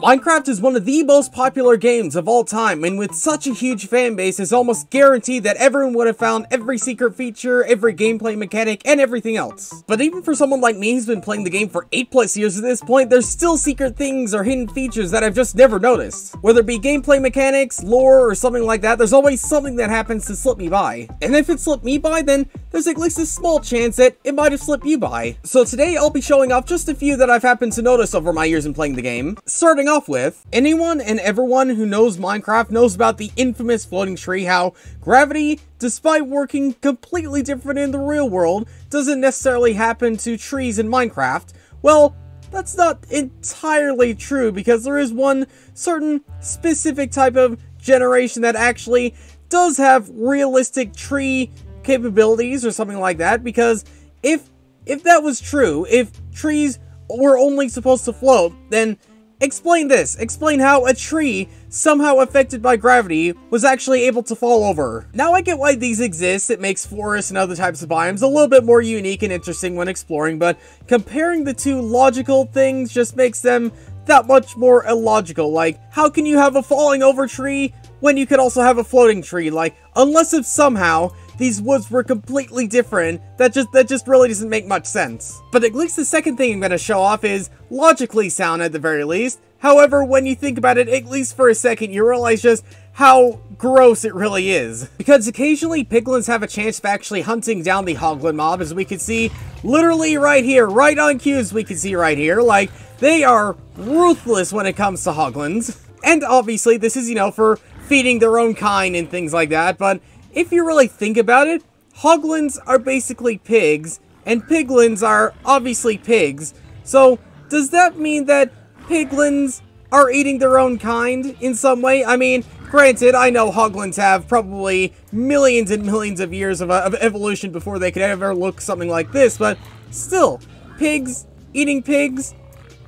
Minecraft is one of the most popular games of all time, and with such a huge fan base, it's almost guaranteed that everyone would have found every secret feature, every gameplay mechanic, and everything else. But even for someone like me who's been playing the game for 8+ years at this point, there's still secret things or hidden features that I've just never noticed. Whether it be gameplay mechanics, lore, or something like that, there's always something that happens to slip me by. And if it slipped me by, then there's at least a small chance that it might have slipped you by. So today I'll be showing off just a few that I've happened to notice over my years in playing the game. Starting off with, anyone and everyone who knows Minecraft knows about the infamous floating tree, how gravity, despite working completely different in the real world, doesn't necessarily happen to trees in Minecraft. Well, that's not entirely true, because there is one certain specific type of generation that actually does have realistic tree capabilities or something like that, because if that was true, if trees were only supposed to float, then explain this. Explain how a tree, somehow affected by gravity, was actually able to fall over. Now I get why these exist. It makes forests and other types of biomes a little bit more unique and interesting when exploring, but comparing the two logical things just makes them that much more illogical. Like, how can you have a falling over tree when you could also have a floating tree? Like, unless if somehow these woods were completely different, that just really doesn't make much sense. But at least the second thing I'm going to show off is logically sound at the very least. However, when you think about it, at least for a second, you realize just how gross it really is. Because occasionally piglins have a chance of actually hunting down the hoglin mob, as we can see literally right here, right on cue, as we can see right here. Like, they are ruthless when it comes to hoglins. And obviously this is, you know, for feeding their own kind and things like that, but if you really think about it, hoglins are basically pigs, and piglins are obviously pigs. So, does that mean that piglins are eating their own kind in some way? I mean, granted, I know hoglins have probably millions and millions of years of evolution before they could ever look something like this, but still, pigs eating pigs,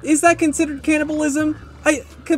is that considered cannibalism?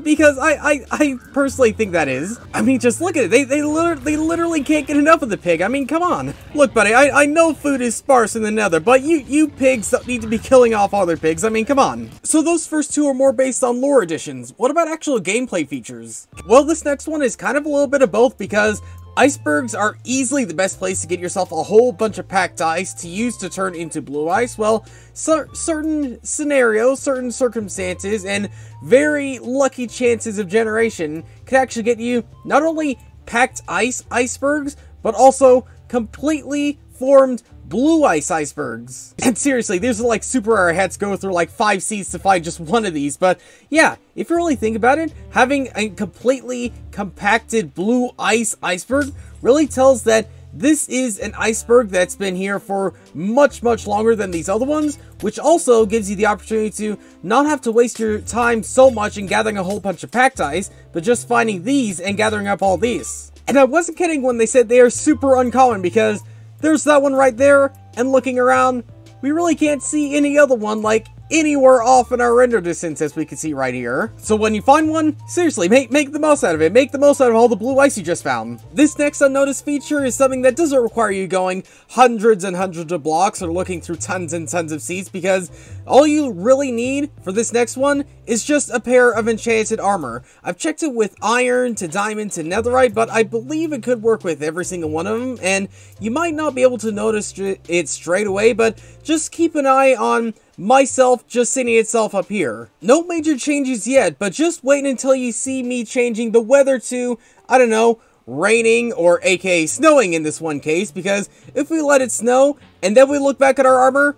Because I personally think that is. I mean, just look at it. They literally can't get enough of the pig. I mean, come on. Look, buddy, I know food is sparse in the nether, but you pigs don't need to be killing off other pigs. I mean, come on. So those first two are more based on lore additions. What about actual gameplay features? Well, this next one is kind of a little bit of both, because icebergs are easily the best place to get yourself a whole bunch of packed ice to use to turn into blue ice. Well, certain scenarios, certain circumstances, and very lucky chances of generation could actually get you not only packed icebergs, but also completely formed blue ice icebergs. And seriously, these are like super rare. I had to go through like 5 seeds to find just one of these. But yeah, if you really think about it, having a completely compacted blue ice iceberg really tells that this is an iceberg that's been here for much longer than these other ones, which also gives you the opportunity to not have to waste your time so much in gathering a whole bunch of packed ice, but just finding these and gathering up all these. And I wasn't kidding when they said they are super uncommon, because there's that one right there, and looking around, we really can't see any other one like anywhere off in our render distance, as we can see right here. So when you find one, seriously, make the most out of it. Make the most out of all the blue ice you just found. This next unnoticed feature is something that doesn't require you going hundreds and hundreds of blocks or looking through tons and tons of seeds, because all you really need for this next one is just a pair of enchanted armor. I've checked it with iron to diamond to netherite, but I believe it could work with every single one of them, and you might not be able to notice it straight away, but just keep an eye on myself just setting itself up here. No major changes yet, but just wait until you see me changing the weather to, I don't know, raining, or aka snowing in this one case, because if we let it snow and then we look back at our armor,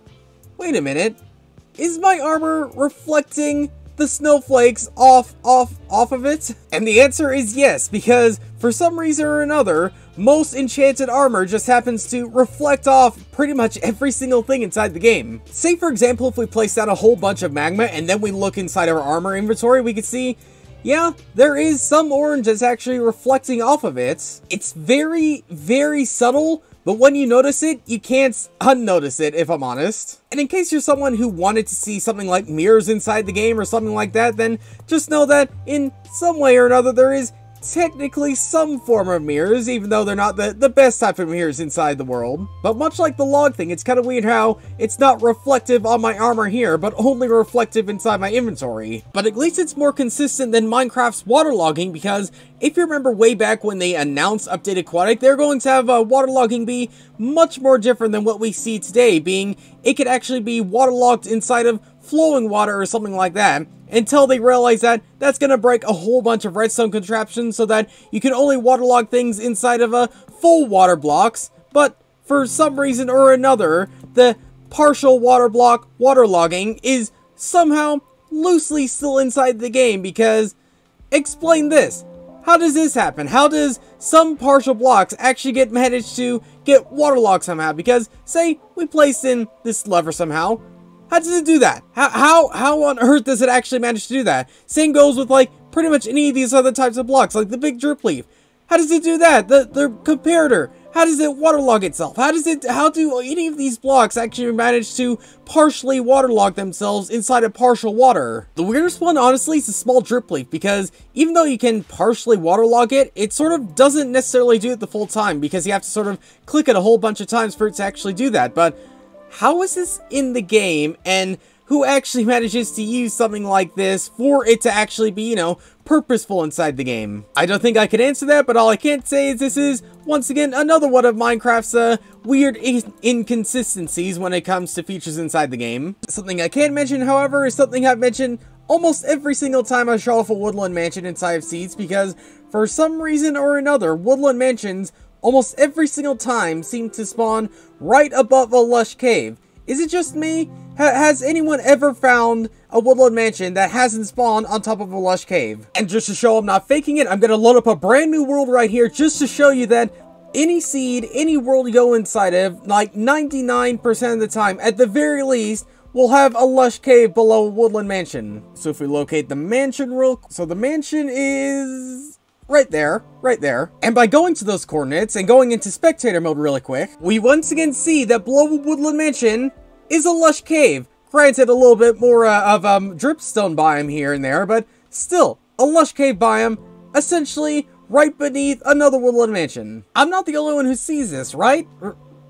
wait a minute, is my armor reflecting the snowflakes off of it? And the answer is yes, because for some reason or another, most enchanted armor just happens to reflect off pretty much every single thing inside the game. Say for example, if we place down a whole bunch of magma and then we look inside our armor inventory, we can see, yeah, there is some orange that's actually reflecting off of it. It's very subtle, but when you notice it, you can't unnotice it, if I'm honest. And in case you're someone who wanted to see something like mirrors inside the game or something like that, then just know that in some way or another there is technically some form of mirrors, even though they're not the best type of mirrors inside the world. But much like the log thing, it's kind of weird how it's not reflective on my armor here, but only reflective inside my inventory. But at least it's more consistent than Minecraft's waterlogging, because if you remember way back when they announced Update Aquatic, they're going to have waterlogging be much more different than what we see today, being it could actually be waterlogged inside of flowing water or something like that, until they realize that that's going to break a whole bunch of redstone contraptions so that you can only waterlog things inside of full water blocks. But for some reason or another, the partial water block waterlogging is somehow loosely still inside the game, because explain this. How does this happen? How does some partial blocks actually manage to get waterlogged somehow? Because say we place in this lever somehow. How does it do that? How on earth does it actually manage to do that? Same goes with like pretty much any of these other types of blocks, like the big drip leaf. How does it do that? The comparator. How does it waterlog itself? How do any of these blocks actually manage to partially waterlog themselves inside of partial water? The weirdest one, honestly, is the small drip leaf, because even though you can partially waterlog it, it sort of doesn't necessarily do it the full time, because you have to sort of click it a whole bunch of times for it to actually do that. But how is this in the game, and who actually manages to use something like this for it to actually be, you know, purposeful inside the game? I don't think I can answer that, but all I can say is this is, once again, another one of Minecraft's weird inconsistencies when it comes to features inside the game. Something I can mention, however, is something I've mentioned almost every single time I show off a Woodland Mansion inside of Seeds, because for some reason or another, Woodland Mansions almost every single time seem to spawn right above a lush cave. Is it just me? Has anyone ever found a Woodland Mansion that hasn't spawned on top of a lush cave? And just to show I'm not faking it, I'm going to load up a brand new world right here just to show you that any seed, any world you go inside of, like 99% of the time, at the very least, will have a lush cave below a Woodland Mansion. So if we locate the mansion so the mansion is right there, right there. And by going to those coordinates and going into spectator mode really quick, we once again see that below Woodland Mansion is a lush cave. Granted, a little bit more of dripstone biome here and there, but still, a lush cave biome, essentially right beneath another Woodland Mansion. I'm not the only one who sees this, right?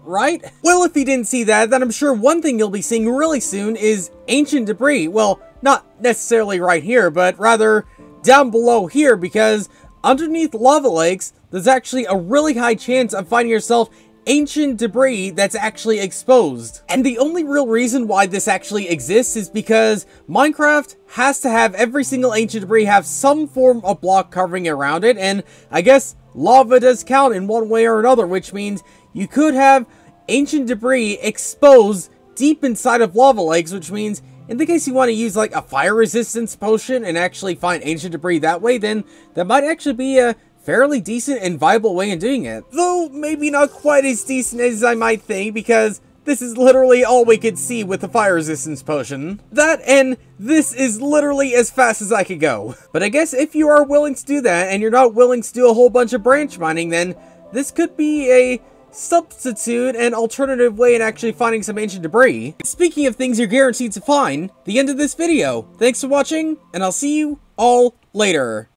Right? Well, if you didn't see that, then I'm sure one thing you'll be seeing really soon is ancient debris. Well, not necessarily right here, but rather down below here, because underneath lava lakes, there's actually a really high chance of finding yourself ancient debris that's actually exposed. And the only real reason why this actually exists is because Minecraft has to have every single ancient debris have some form of block covering around it, and I guess lava does count in one way or another, which means you could have ancient debris exposed deep inside of lava lakes, which means in the case you want to use like a fire resistance potion and actually find ancient debris that way, then that might actually be a fairly decent and viable way of doing it. Though maybe not quite as decent as I might think, because this is literally all we could see with the fire resistance potion. That, and this is literally as fast as I could go. But I guess if you are willing to do that, and you're not willing to do a whole bunch of branch mining, then this could be a substitute and alternative way in actually finding some ancient debris. Speaking of things you're guaranteed to find, the end of this video. Thanks for watching, and I'll see you all later.